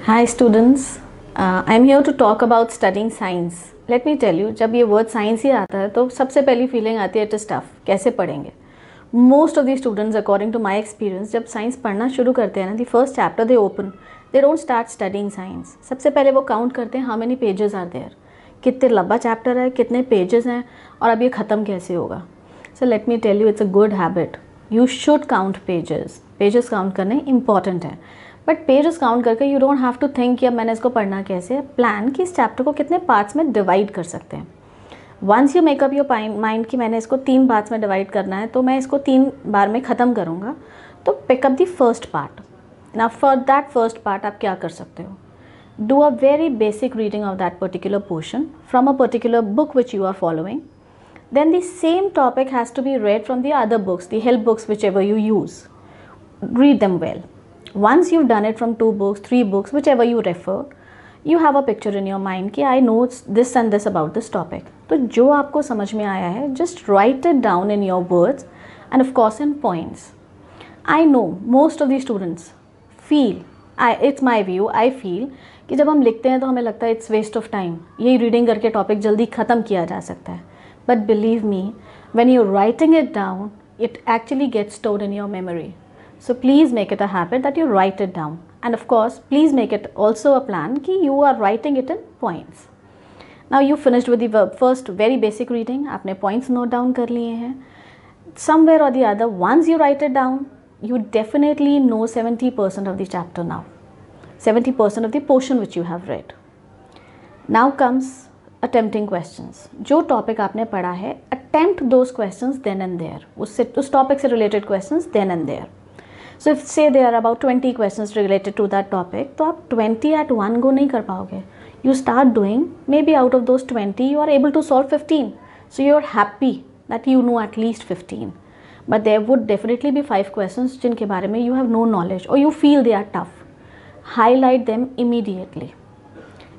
Hi students, I'm here to talk about studying science. Let me tell you, जब ये word science ही आता है तो सबसे पहली feeling आती है it is tough, कैसे पढ़ेंगे. Most of the students, according to my experience, जब science पढ़ना शुरू करते हैं ना, the first chapter they open, they don't start studying science. सबसे पहले वो count करते हैं how many pages are there, कितने लंबा chapter है, कितने pages हैं और अब ये ख़त्म कैसे होगा. So let me tell you, it's a good habit. You should count pages. Pages count करने important है. बट पेजेस काउंट करके you don't have to think कि अब मैंने इसको पढ़ना कैसे. प्लान कि इस चैप्टर को कितने पार्ट्स में डिवाइड कर सकते हैं. Once you make up your mind कि मैंने इसको 3 पार्ट्स में डिवाइड करना है तो मैं इसको 3 बार में ख़त्म करूँगा, तो pick up the first part. Now for that first part आप क्या कर सकते हो, do a very basic reading of that particular portion from a particular book which you are following. Then the same topic has to be read from the other books, the help books, whichever you use. Read them well. Once you've done it from 2 books, 3 books, whichever you refer, you have a picture in your mind कि I know this and this about this topic. तो जो आपको समझ में आया है, just write it down in your words and of course in points. I know most of the students feel, it's my view, I feel कि जब हम लिखते हैं तो हमें लगता है it's waste of time. यही रीडिंग करके टॉपिक जल्दी ख़त्म किया जा सकता है. But believe me, when you're writing it down, it actually gets stored in your memory. So please make it a habit that you write it down. And of course, please make it also a plan कि you are writing it in points. Now you finished with the first very basic reading. आपने points note down कर लिए हैं. Somewhere or the other, once you write it down, you definitely know 70% of the chapter now. 70% of the portion which you have read. Now comes attempting questions. जो topic आपने पढ़ा है, attempt those questions then and there. उस topic से related questions then and there. So if say there are about 20 questions related to that topic, तो आप 20 at one go नहीं कर पाओगे. You start doing, maybe out of those 20 you are able to solve 15. So you are happy that you know at least 15. But there would definitely be 5 questions जिनके बारे में you have no knowledge or you feel they are tough. Highlight them immediately.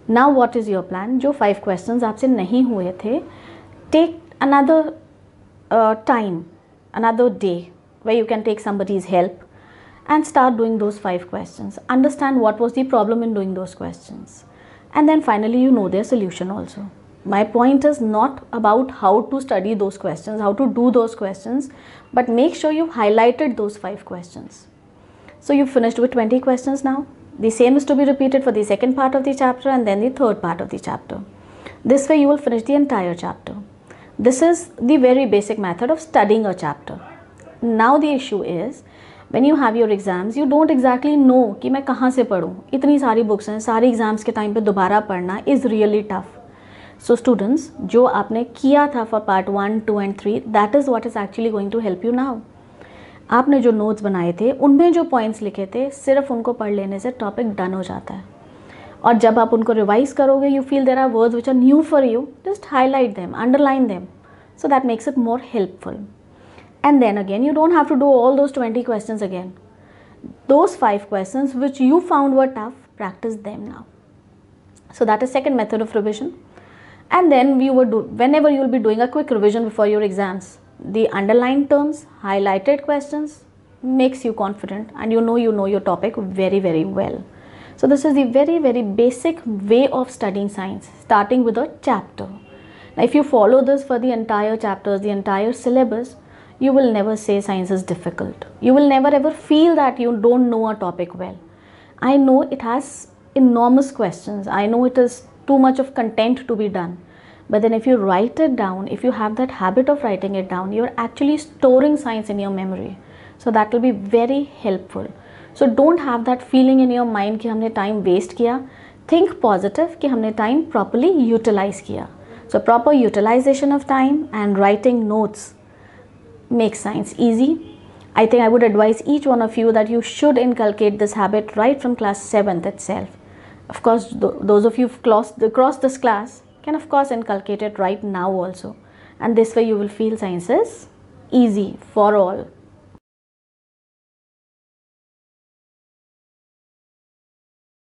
Now what is your plan? जो 5 questions आपसे नहीं हुए थे, take another time, another day where you can take somebody's help and start doing those 5 questions. Understand what was the problem in doing those questions. And then finally you know their solution also. My point is not about how to study those questions, how to do those questions, but make sure you've highlighted those 5 questions. So you've finished with 20 questions now. The same is to be repeated for the second part of the chapter and then the third part of the chapter. This way you will finish the entire chapter. This is the very basic method of studying a chapter. Now the issue is, when you have your exams, you don't exactly know कि मैं कहाँ से पढ़ूँ. इतनी सारी books हैं, सारी exams के time पे दोबारा पढ़ना is really tough. So students, जो आपने किया था for part 1, 2 and 3, that is what is actually going to help you now. आपने जो नोट्स बनाए थे, उनमें जो पॉइंट्स लिखे थे, सिर्फ उनको पढ़ लेने से टॉपिक डन हो जाता है. और जब आप उनको रिवाइज करोगे, you feel there are words which are new for you, just highlight them, underline them. So that makes it more helpful. And then again, you don't have to do all those 20 questions again. Those 5 questions which you found were tough, practice them now. So that is second method of revision. And then whenever you will be doing a quick revision before your exams, the underlined terms, highlighted questions makes you confident and you know your topic very, very well. So this is the very, very basic way of studying science, starting with a chapter. Now if you follow this for the entire chapters, the entire syllabus, you will never say science is difficult. You will never ever feel that you don't know a topic well. I know it has enormous questions. I know it is too much of content to be done. But then if you write it down, if you have that habit of writing it down, you're actually storing science in your memory. So that will be very helpful. So don't have that feeling in your mind कि हमने time waste किया. Think positive कि हमने time properly utilize किया. So proper utilization of time and writing notes makes science easy. I think I would advise each one of you that you should inculcate this habit right from class 7th itself. Of course, those of you who've crossed this class can of course inculcate it right now also. And this way you will feel science is easy for all.